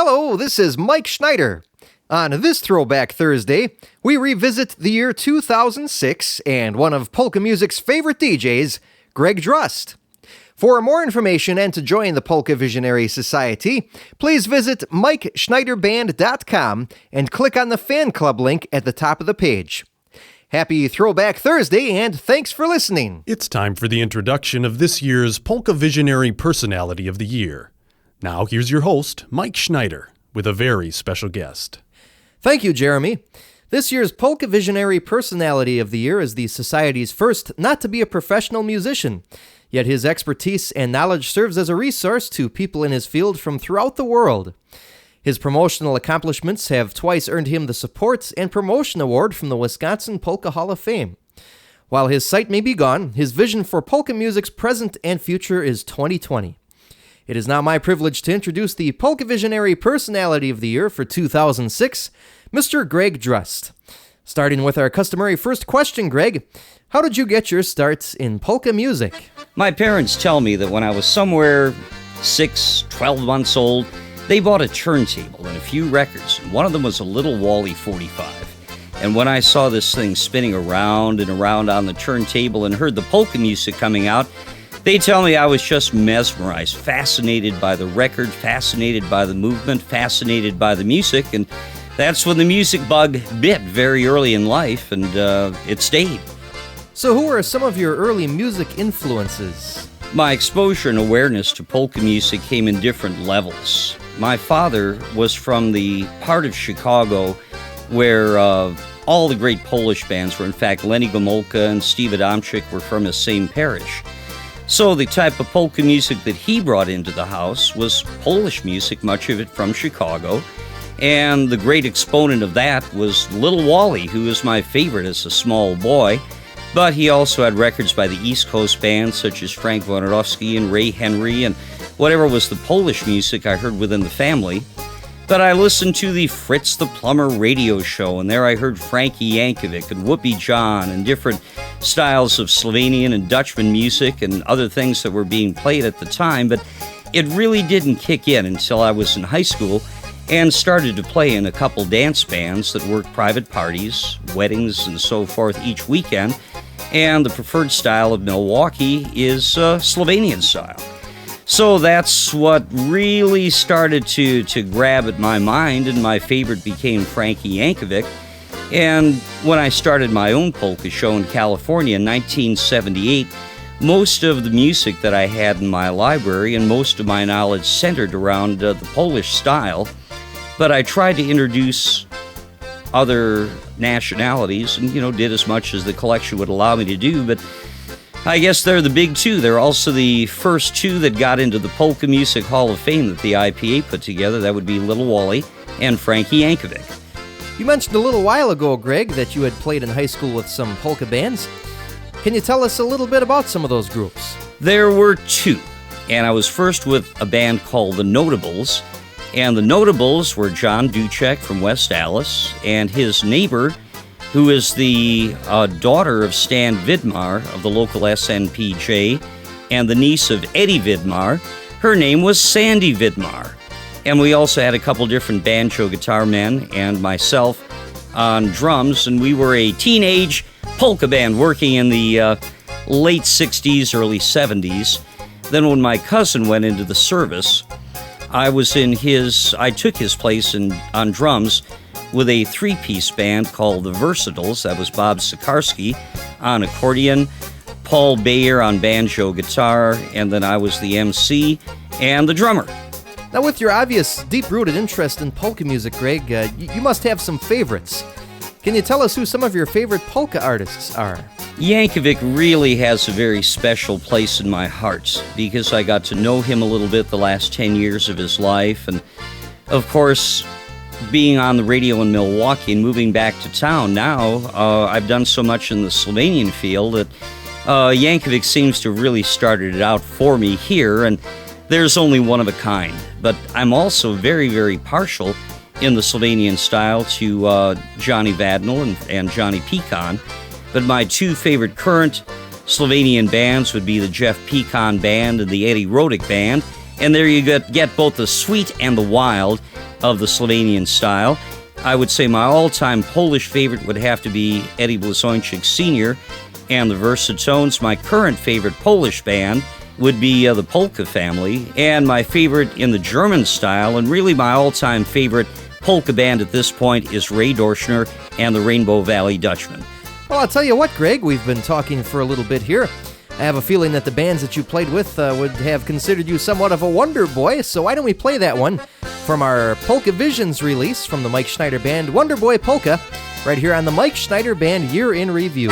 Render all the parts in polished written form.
Hello, this is Mike Schneider. On this Throwback Thursday, we revisit the year 2006 and one of polka music's favorite DJs, Greg Drust. For more information and to join the Polka Visionary Society, please visit MikeSchneiderband.com and click on the fan club link at the top of the page. Happy Throwback Thursday, and thanks for listening. It's time for the introduction of this year's Polka Visionary Personality of the Year. Now, here's your host, Mike Schneider, with a very special guest. Thank you, Jeremy. This year's Polka Visionary Personality of the Year is the Society's first not to be a professional musician, yet his expertise and knowledge serves as a resource to people in his field from throughout the world. His promotional accomplishments have twice earned him the Support and Promotion Award from the Wisconsin Polka Hall of Fame. While his sight may be gone, his vision for polka music's present and future is 2020. It is now my privilege to introduce the Polka Visionary Personality of the Year for 2006, Mr. Greg Drust. Starting with our customary first question, Greg, how did you get your start in polka music? My parents tell me that when I was somewhere 12 months old, they bought a turntable and a few records. One of them was a Little Wally 45. And when I saw this thing spinning around and around on the turntable and heard the polka music coming out, they tell me I was just mesmerized, fascinated by the record, fascinated by the movement, fascinated by the music. And that's when the music bug bit very early in life, and it stayed. So who are some of your early music influences? My exposure and awareness to polka music came in different levels. My father was from the part of Chicago where all the great Polish bands were. In fact, Lenny Gomulka and Steve Adamczyk were from the same parish. So the type of polka music that he brought into the house was Polish music, much of it from Chicago. And the great exponent of that was Little Wally, who was my favorite as a small boy. But he also had records by the East Coast bands such as Frank Wojnarowski and Ray Henry and whatever was the Polish music I heard within the family. But I listened to the Fritz the Plumber radio show, and there I heard Frankie Yankovic and Whoopi John and different styles of Slovenian and Dutchman music and other things that were being played at the time. But it really didn't kick in until I was in high school and started to play in a couple dance bands that worked private parties, weddings, and so forth each weekend. And the preferred style of Milwaukee is Slovenian style. So that's what really started to grab at my mind, and my favorite became Frankie Yankovic. And when I started my own polka show in California in 1978, most of the music that I had in my library and most of my knowledge centered around the Polish style. But I tried to introduce other nationalities and, did as much as the collection would allow me to do. But I guess they're the big two. They're also the first two that got into the Polka Music Hall of Fame that the IPA put together. That would be Little Wally and Frankie Yankovic. You mentioned a little while ago, Greg, that you had played in high school with some polka bands. Can you tell us a little bit about some of those groups? There were two, and I was first with a band called the Notables. And the Notables were John Duchek from West Allis and his neighbor, who is the daughter of Stan Vidmar of the local SNPJ, and the niece of Eddie Vidmar. Her name was Sandy Vidmar. And we also had a couple different banjo guitar men and myself on drums, and we were a teenage polka band working in the late 60s, early 70s. Then when my cousin went into the service, I took his place on drums with a three-piece band called the Versatiles. That was Bob Sikarsky on accordion, Paul Bayer on banjo guitar, and then I was the MC and the drummer. Now, with your obvious deep-rooted interest in polka music, Greg, you must have some favorites. Can you tell us who some of your favorite polka artists are? Yankovic really has a very special place in my heart because I got to know him a little bit the last 10 years of his life. And, of course, being on the radio in Milwaukee and moving back to town now, I've done so much in the Slovenian field that Yankovic seems to have really started it out for me here, and there's only one of a kind. But I'm also very, very partial in the Slovenian style to Johnny Vadnal and Johnny Pecan. But my two favorite current Slovenian bands would be the Jeff Pecan Band and the Eddie Rodick Band. And there you get both the sweet and the wild of the Slovenian style. I would say my all-time Polish favorite would have to be Eddie Blazonczyk Sr. and the Versatones. My current favorite Polish band would be the Polka family. And my favorite in the German style, and really my all-time favorite polka band at this point, is Ray Dorschner and the Rainbow Valley Dutchmen. Well, I'll tell you what, Greg, we've been talking for a little bit here. I have a feeling that the bands that you played with would have considered you somewhat of a wonder boy, so why don't we play that one from our Polka Visions release from the Mike Schneider Band, Wonder Boy Polka, right here on the Mike Schneider Band Year in Review.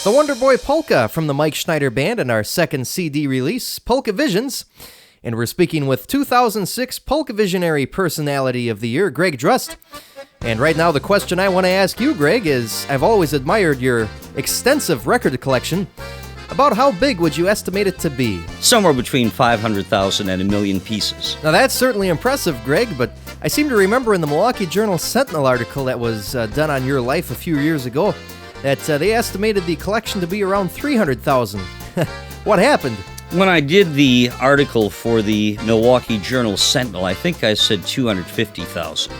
The Wonder Boy Polka from the Mike Schneider Band and our second CD release, Polka Visions. And we're speaking with 2006 Polka Visionary Personality of the Year, Greg Drust. And right now the question I want to ask you, Greg, is I've always admired your extensive record collection. About how big would you estimate it to be? Somewhere between 500,000 and a million pieces. Now that's certainly impressive, Greg, but I seem to remember in the Milwaukee Journal Sentinel article that was done on your life a few years ago that they estimated the collection to be around 300,000. What happened? When I did the article for the Milwaukee Journal Sentinel, I think I said 250,000.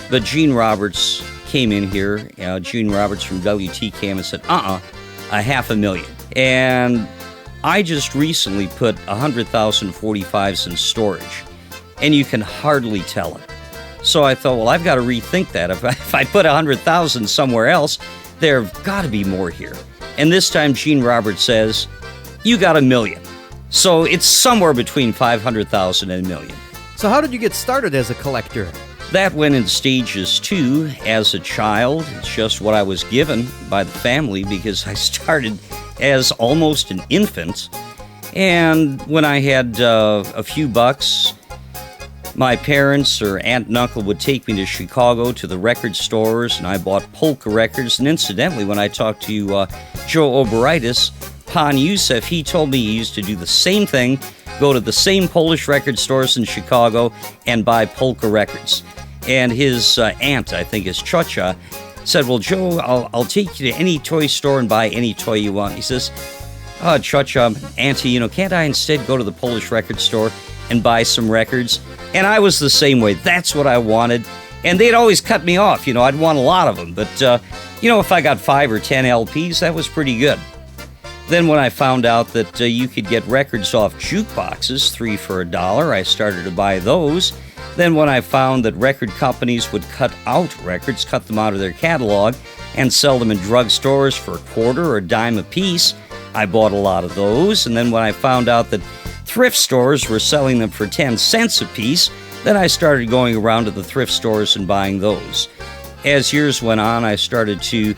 But Gene Roberts came in here, Gene Roberts from WTCAM, and said, 500,000. And I just recently put 100,000 45s in storage, and you can hardly tell it. So I thought, well, I've got to rethink that. If I put 100,000 somewhere else, there have got to be more here. And this time Gene Roberts says, you got 1 million. So it's somewhere between 500,000 and 1 million. So how did you get started as a collector? That went in stages too. As a child, it's just what I was given by the family because I started as almost an infant. And when I had a few bucks, my parents or aunt and uncle would take me to Chicago to the record stores, and I bought polka records. And incidentally, when I talked to Joe Oberitis, Pan Youssef, he told me he used to do the same thing go to the same Polish record stores in Chicago and buy Polka records. And his aunt, I think his Ciocia, said, well, Joe, I'll take you to any toy store and buy any toy you want. He says, oh, Ciocia, Auntie, can't I instead go to the Polish record store and buy some records? And I was the same way. That's what I wanted. And they'd always cut me off. I'd want a lot of them. But, if I got 5 or 10 LPs, that was pretty good. Then when I found out that you could get records off jukeboxes, 3 for $1, I started to buy those. Then when I found that record companies would cut out records, cut them out of their catalog, and sell them in drugstores for $0.25 or $0.10 a piece, I bought a lot of those. And then when I found out that thrift stores were selling them for 10 cents a piece, then I started going around to the thrift stores and buying those. As years went on, I started to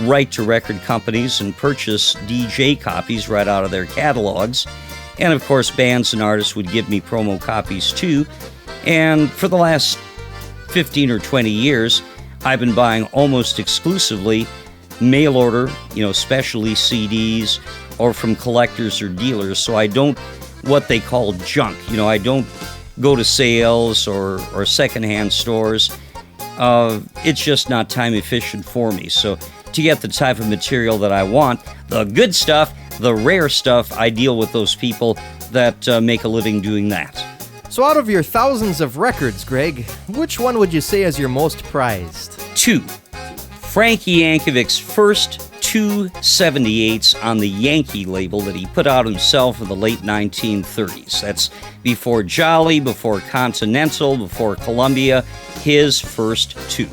write to record companies and purchase DJ copies right out of their catalogs. And of course, bands and artists would give me promo copies too. And for the last 15 or 20 years, I've been buying almost exclusively mail order, specialty CDs, or from collectors or dealers. So I don't what they call junk. I don't go to sales or secondhand stores. It's just not time efficient for me. So to get the type of material that I want, the good stuff, the rare stuff, I deal with those people that make a living doing that. So out of your thousands of records, Greg, which one would you say is your most prized? 2. Frankie Yankovic's first 2 78s on the Yankee label that he put out himself in the late 1930s. That's before Jolly, before Continental, before Columbia, his first 2.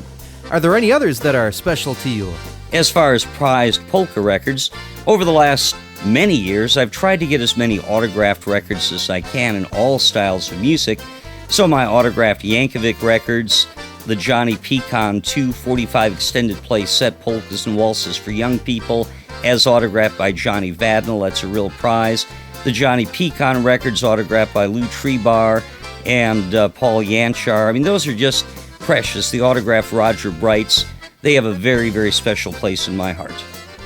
Are there any others that are special to you? As far as prized polka records, over the last many years, I've tried to get as many autographed records as I can in all styles of music. So my autographed Yankovic records, the Johnny Pecan 245 extended play set polkas and waltzes for young people, as autographed by Johnny Vadnal, that's a real prize. The Johnny Pecan records autographed by Lou Trebar and Paul Yanchar. Those are just precious. The autographed Roger Brights, they have a very, very special place in my heart.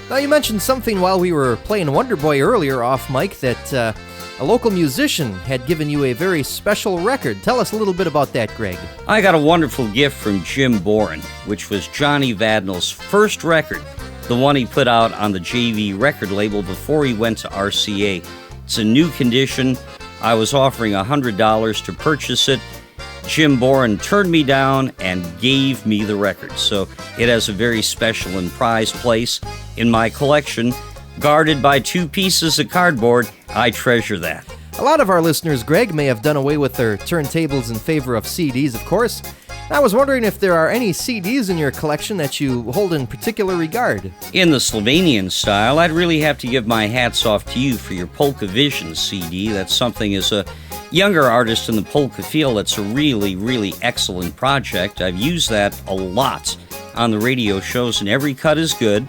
Now, you mentioned something while we were playing Wonder Boy earlier off mic that a local musician had given you a very special record. Tell us a little bit about that, Greg. I got a wonderful gift from Jim Boren, which was Johnny Vadnal's first record, the one he put out on the JV record label before he went to RCA. It's a new condition. I was offering $100 to purchase it. Jim Boren turned me down and gave me the record. So it has a very special and prized place in my collection. Guarded by 2 pieces of cardboard, I treasure that. A lot of our listeners, Greg, may have done away with their turntables in favor of CDs, of course. I was wondering if there are any CDs in your collection that you hold in particular regard. In the Slovenian style, I'd really have to give my hats off to you for your Polka Vision CD. That's something as a younger artist in the polka field, that's a really, really excellent project. I've used that a lot on the radio shows, and every cut is good.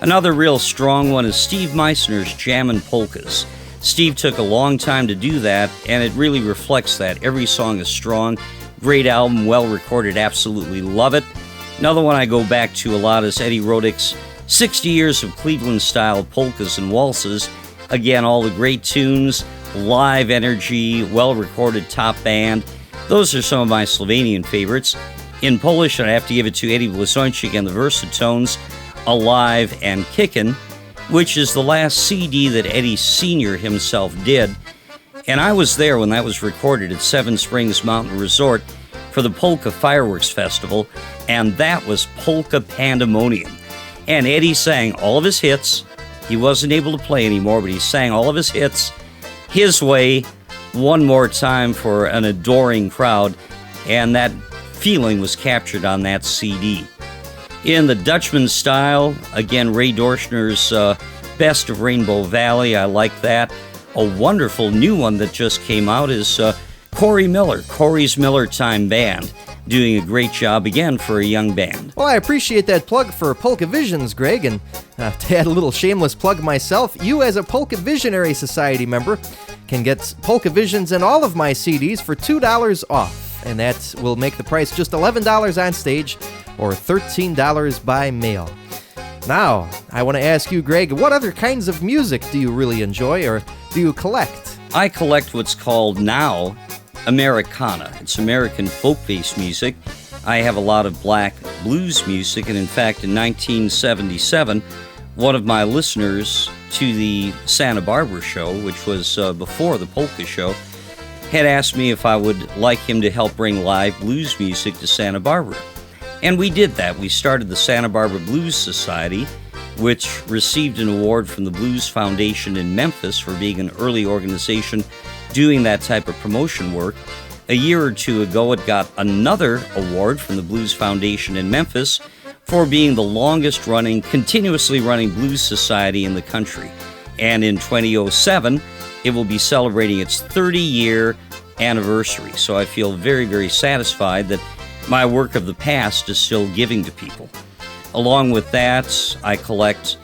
Another real strong one is Steve Meissner's Jammin' Polkas. Steve took a long time to do that, and it really reflects that. Every song is strong. Great album, well recorded, absolutely love it. Another one I go back to a lot is Eddie Roddick's 60 Years of Cleveland-style polkas and waltzes. Again, all the great tunes, live energy, well-recorded top band. Those are some of my Slovenian favorites. In Polish, I have to give it to Eddie Blazonczyk and the Versatones, Alive and Kickin', which is the last CD that Eddie Sr. himself did. And I was there when that was recorded at Seven Springs Mountain Resort for the Polka Fireworks Festival, and that was Polka Pandemonium. And Eddie sang all of his hits. He wasn't able to play anymore, but he sang all of his hits his way one more time for an adoring crowd, and that feeling was captured on that CD. In the Dutchman style, again, Ray Dorschner's Best of Rainbow Valley, I like that. A wonderful new one that just came out is Corey Miller, Corey's Miller Time Band, doing a great job again for a young band. Well, I appreciate that plug for Polka Visions, Greg, and to add a little shameless plug myself, you as a Polka Visionary Society member can get Polka Visions and all of my CDs for $2 off, and that will make the price just $11 on stage or $13 by mail. Now, I want to ask you, Greg, what other kinds of music do you really enjoy or do you collect? I collect what's called now Americana. It's American folk-based music. I have a lot of black blues music, and in fact, in 1977, one of my listeners to the Santa Barbara show, which was before the Polka show, had asked me if I would like him to help bring live blues music to Santa Barbara. And we did that. We started the Santa Barbara Blues Society, which received an award from the Blues Foundation in Memphis for being an early organization doing that type of promotion work. A year or two ago, it got another award from the Blues Foundation in Memphis for being the longest running, continuously running blues society in the country. And in 2007, it will be celebrating its 30-year anniversary. So I feel very, very satisfied that my work of the past is still giving to people. Along with that, I collect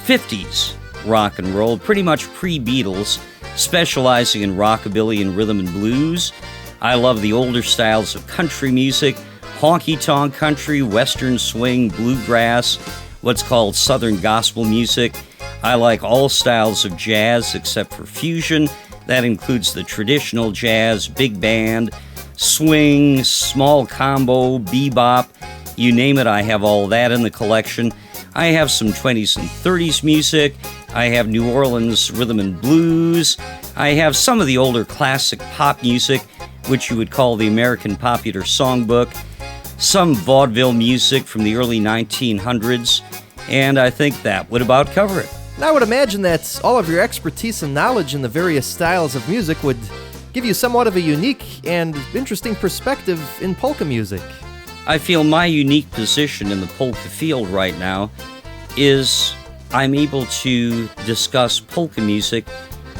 50s rock and roll, pretty much pre-Beatles, specializing in rockabilly and rhythm and blues. I love the older styles of country music, honky-tonk country, western swing, bluegrass, what's called southern gospel music. I like all styles of jazz except for fusion. That includes the traditional jazz, big band, swing, small combo, bebop. You name it, I have all that in the collection. I have some 20s and 30s music. I have New Orleans rhythm and blues. I have some of the older classic pop music, which you would call the American Popular Songbook, some vaudeville music from the early 1900s, and I think that would about cover it. I would imagine that all of your expertise and knowledge in the various styles of music would give you somewhat of a unique and interesting perspective in polka music. I feel my unique position in the polka field right now is I'm able to discuss polka music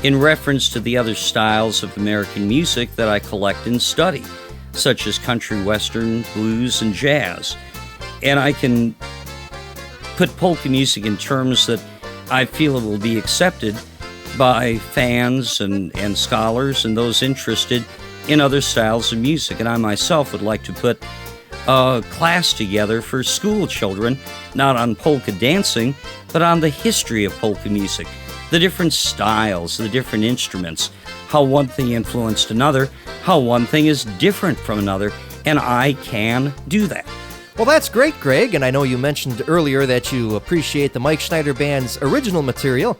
in reference to the other styles of American music that I collect and study, such as country, western, blues, and jazz. And I can put polka music in terms that I feel it will be accepted by fans and scholars and those interested in other styles of music. And I myself would like to put a class together for school children, not on polka dancing, but on the history of polka music, the different styles, the different instruments, how one thing influenced another, how one thing is different from another, and I can do that. Well, that's great, Greg, and I know you mentioned earlier that you appreciate the Mike Schneider Band's original material.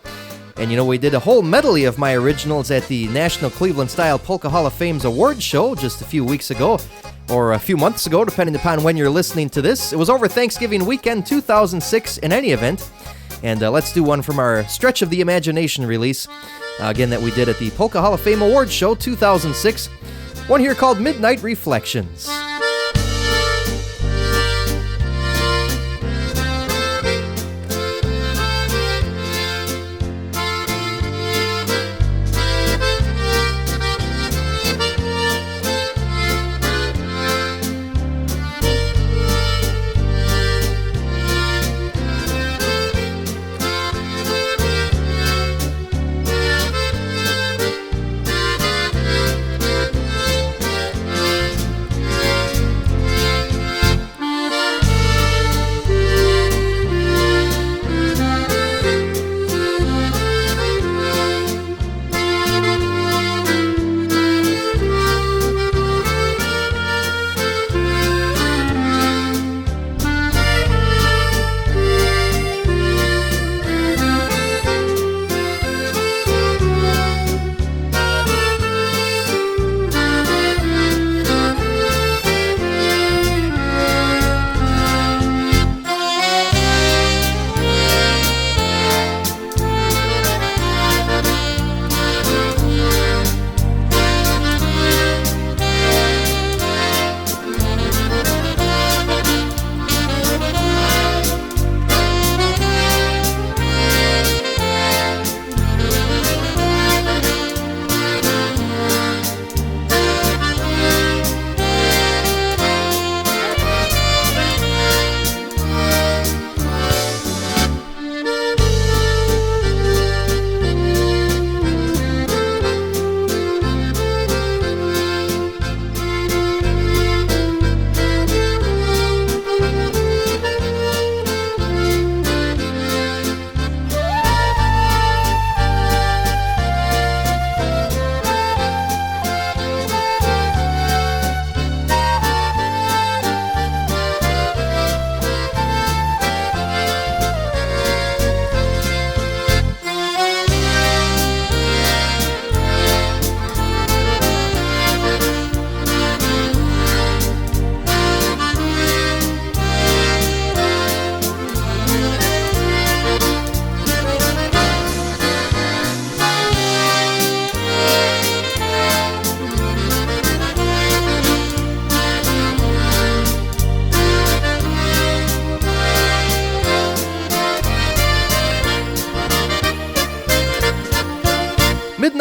And you know, we did a whole medley of my originals at the National Cleveland Style Polka Hall of Fame's award show just a few weeks ago, or a few months ago, depending upon when you're listening to this. It was over Thanksgiving weekend 2006 in any event. And let's do one from our Stretch of the Imagination release, again, that we did at the Polka Hall of Fame Awards Show 2006. One here called Midnight Reflections.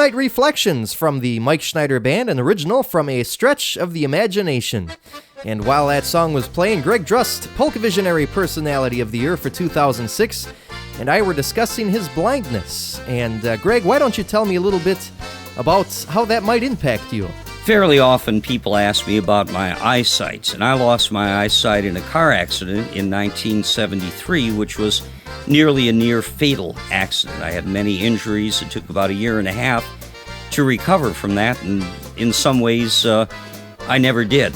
Midnight Reflections from the Mike Schneider Band, an original from A Stretch of the Imagination. And while that song was playing, Greg Drust, Polka Visionary Personality of the Year for 2006, and I were discussing his blindness. And Greg, why don't you tell me a little bit about how that might impact you? Fairly often people ask me about my eyesight, and I lost my eyesight in a car accident in 1973, which was nearly a near-fatal accident. I had many injuries. It took about a year and a half to recover from that, and in some ways, I never did.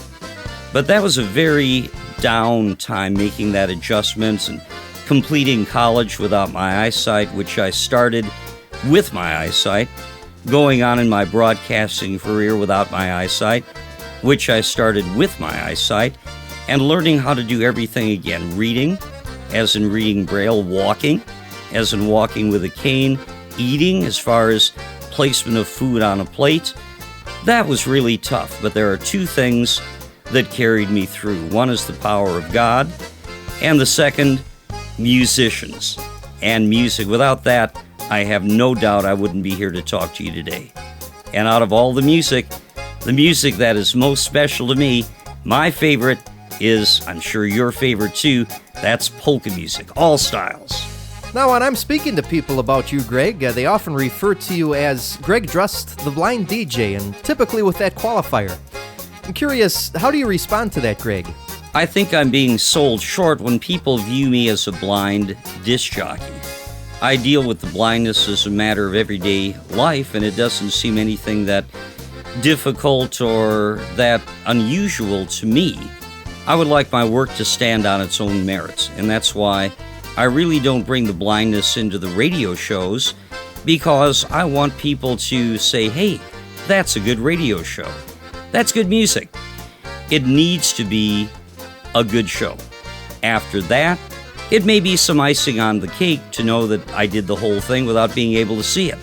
But that was a very down time making that adjustment and completing college without my eyesight, which I started with my eyesight, going on in my broadcasting career without my eyesight, which I started with my eyesight, and learning how to do everything again. Reading, as in reading Braille, walking, as in walking with a cane, eating, as far as placement of food on a plate. That was really tough, but there are two things that carried me through. One is the power of God, and the second, musicians and music. Without that, I have no doubt I wouldn't be here to talk to you today. And out of all the music that is most special to me, my favorite is, I'm sure your favorite too, that's polka music, all styles. Now, when I'm speaking to people about you, Greg, they often refer to you as Greg Drust, the blind DJ, and typically with that qualifier. I'm curious, how do you respond to that, Greg? I think I'm being sold short when people view me as a blind disc jockey. I deal with the blindness as a matter of everyday life, and it doesn't seem anything that difficult or that unusual to me. I would like my work to stand on its own merits, and that's why I really don't bring the blindness into the radio shows, because I want people to say, hey, that's a good radio show. That's good music. It needs to be a good show. After that, it may be some icing on the cake to know that I did the whole thing without being able to see it.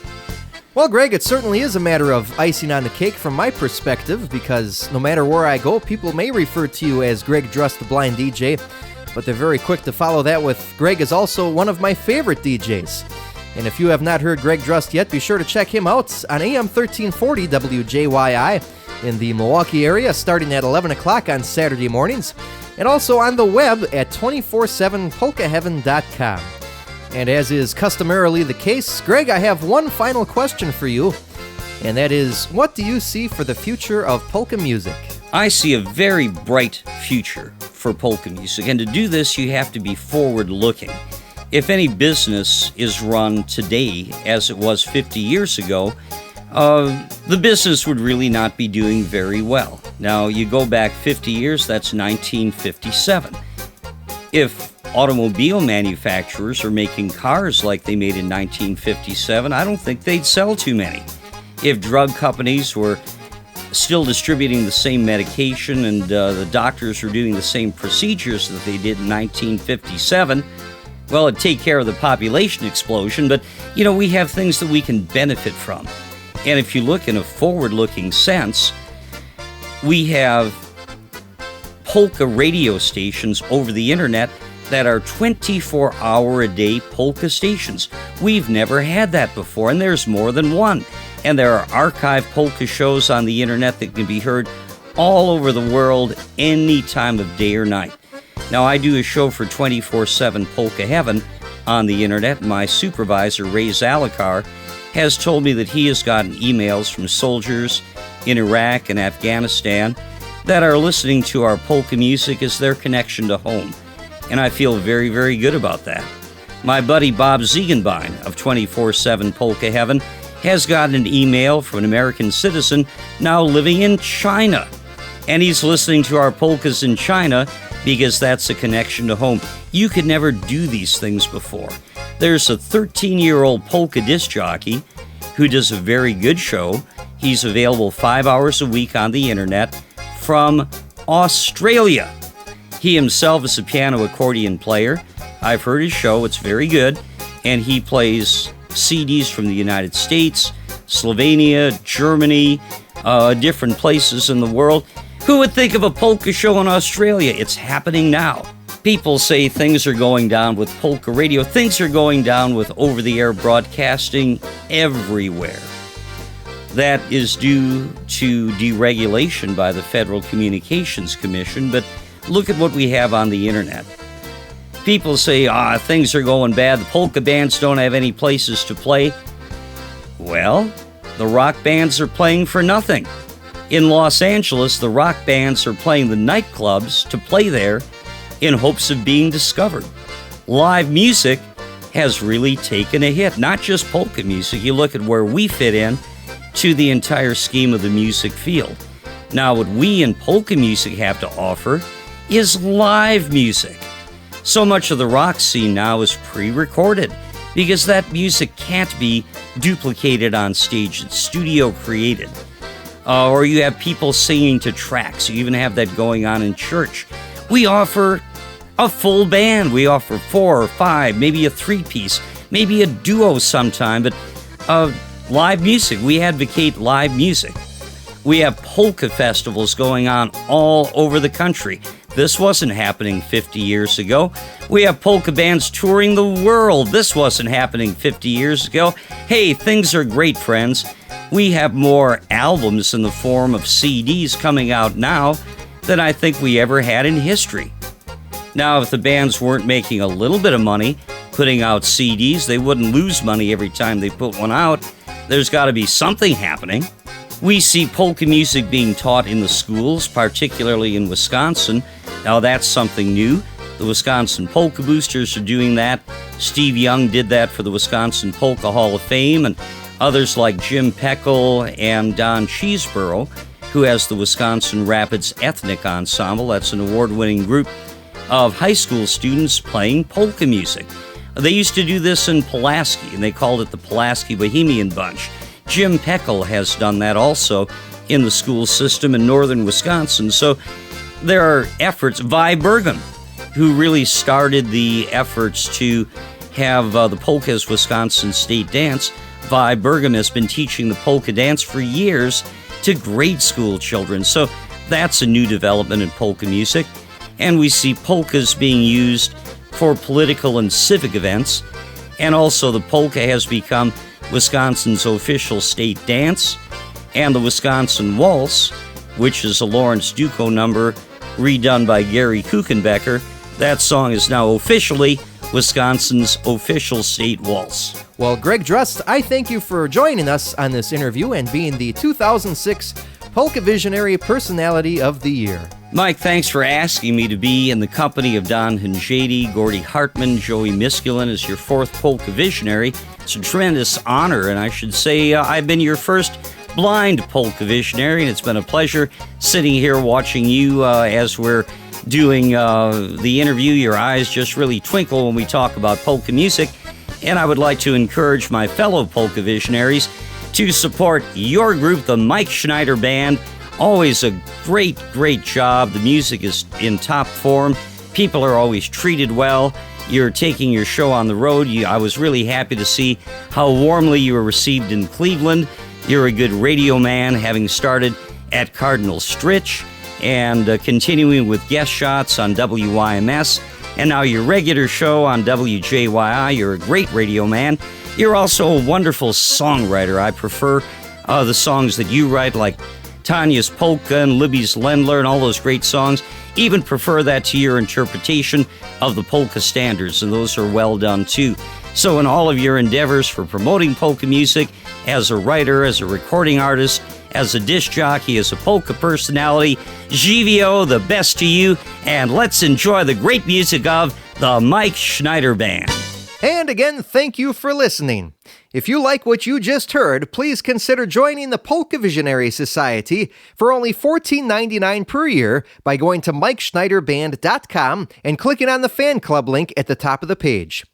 Well, Greg, it certainly is a matter of icing on the cake from my perspective, because no matter where I go, people may refer to you as Greg Drust, the blind DJ, but they're very quick to follow that with Greg is also one of my favorite DJs. And if you have not heard Greg Drust yet, be sure to check him out on AM 1340 WJYI in the Milwaukee area, starting at 11 o'clock on Saturday mornings, and also on the web at 247polkaheaven.com. And as is customarily the case, Greg, I have one final question for you, and that is, what do you see for the future of polka music? I see a very bright future for polka music, and to do this, you have to be forward-looking. If any business is run today as it was 50 years ago, the business would really not be doing very well. Now, you go back 50 years, that's 1957. If automobile manufacturers are making cars like they made in 1957, I don't think they'd sell too many. If drug companies were still distributing the same medication and the doctors were doing the same procedures that they did in 1957, well, it'd take care of the population explosion, but, we have things that we can benefit from. And if you look in a forward-looking sense, we have polka radio stations over the internet that are 24-hour-a-day polka stations. We've never had that before, and there's more than one. And there are archive polka shows on the internet that can be heard all over the world any time of day or night. Now, I do a show for 24/7 Polka Heaven on the internet. My supervisor, Ray Zalakar, has told me that he has gotten emails from soldiers in Iraq and Afghanistan that are listening to our polka music as their connection to home. And I feel very, very good about that. My buddy Bob Ziegenbein of 24/7 Polka Heaven has gotten an email from an American citizen now living in China. And he's listening to our polkas in China because that's a connection to home. You could never do these things before. There's a 13-year-old polka disc jockey who does a very good show. He's available 5 hours a week on the internet from Australia. He himself is a piano accordion player. I've heard his show. It's very good. And he plays CDs from the United States, Slovenia, Germany, different places in the world. Who would think of a polka show in Australia? It's happening now. People say things are going down with polka radio. Things are going down with over-the-air broadcasting everywhere. That is due to deregulation by the Federal Communications Commission, but look at what we have on the internet. People say, things are going bad, the polka bands don't have any places to play. Well, the rock bands are playing for nothing. In Los Angeles, the rock bands are playing the nightclubs to play there in hopes of being discovered. Live music has really taken a hit, not just polka music. You look at where we fit in to the entire scheme of the music field. Now, what we in polka music have to offer is live music. So much of the rock scene now is pre-recorded because that music can't be duplicated on stage. It's studio created. Or you have people singing to tracks. You even have that going on in church. We offer a full band. We offer 4 or 5, maybe a 3-piece, maybe a duo sometime, but live music. We advocate live music. We have polka festivals going on all over the country. This wasn't happening 50 years ago. We have polka bands touring the world. This wasn't happening 50 years ago. Hey, things are great, friends. We have more albums in the form of CDs coming out now than I think we ever had in history. Now, if the bands weren't making a little bit of money putting out CDs, they wouldn't lose money every time they put one out. There's got to be something happening. We see polka music being taught in the schools, particularly in Wisconsin. Now, that's something new. The Wisconsin Polka Boosters are doing that. Steve Young did that for the Wisconsin Polka Hall of Fame, and others like Jim Peckel and Don Cheeseborough, who has the Wisconsin Rapids Ethnic Ensemble. That's an award-winning group of high school students playing polka music. They used to do this in Pulaski, and they called it the Pulaski Bohemian Bunch. Jim Peckel has done that also in the school system in northern Wisconsin. So there are efforts. Vi Bergam, who really started the efforts to have the polka as Wisconsin state dance. Vi Bergam has been teaching the polka dance for years to grade school children. So that's a new development in polka music. And we see polkas being used for political and civic events. And also the polka has become Wisconsin's official state dance. And the Wisconsin Waltz, which is a Lawrence Duco number redone by Gary Kuchenbecker, that song is now officially Wisconsin's official state waltz. Well, Greg Drust, I thank you for joining us on this interview and being the 2006 Polka Visionary Personality of the Year. Mike, thanks for asking me to be in the company of Don Hinjady, Gordy Hartman, Joey Miskulin as your 4th Polka Visionary. It's a tremendous honor, and I should say I've been your first blind polka visionary, and it's been a pleasure sitting here watching you as we're doing the interview. Your eyes just really twinkle when we talk about polka music, and I would like to encourage my fellow polka visionaries to support your group, the Mike Schneider Band. Always a great, great job. The music is in top form. People are always treated well. You're taking your show on the road. I was really happy to see how warmly you were received in Cleveland. You're a good radio man, having started at Cardinal Stritch and continuing with guest shots on WYMS, and now your regular show on WJYI. You're a great radio man. You're also a wonderful songwriter. I prefer the songs that you write, like Tanya's Polka and Libby's Lendler and all those great songs. Even prefer that to your interpretation of the polka standards, and those are well done too. So in all of your endeavors for promoting polka music, as a writer, as a recording artist, as a disc jockey, as a polka personality, Živio, the best to you, and let's enjoy the great music of the Mike Schneider Band. And again, thank you for listening. If you like what you just heard, please consider joining the Polka Visionary Society for only $14.99 per year by going to MikeSchneiderBand.com and clicking on the fan club link at the top of the page.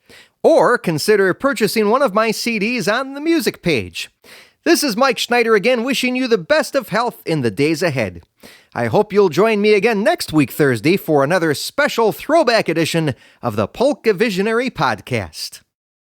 Or consider purchasing one of my CDs on the music page. This is Mike Schneider again, wishing you the best of health in the days ahead. I hope you'll join me again next week, Thursday, for another special throwback edition of the Polka Visionary Podcast.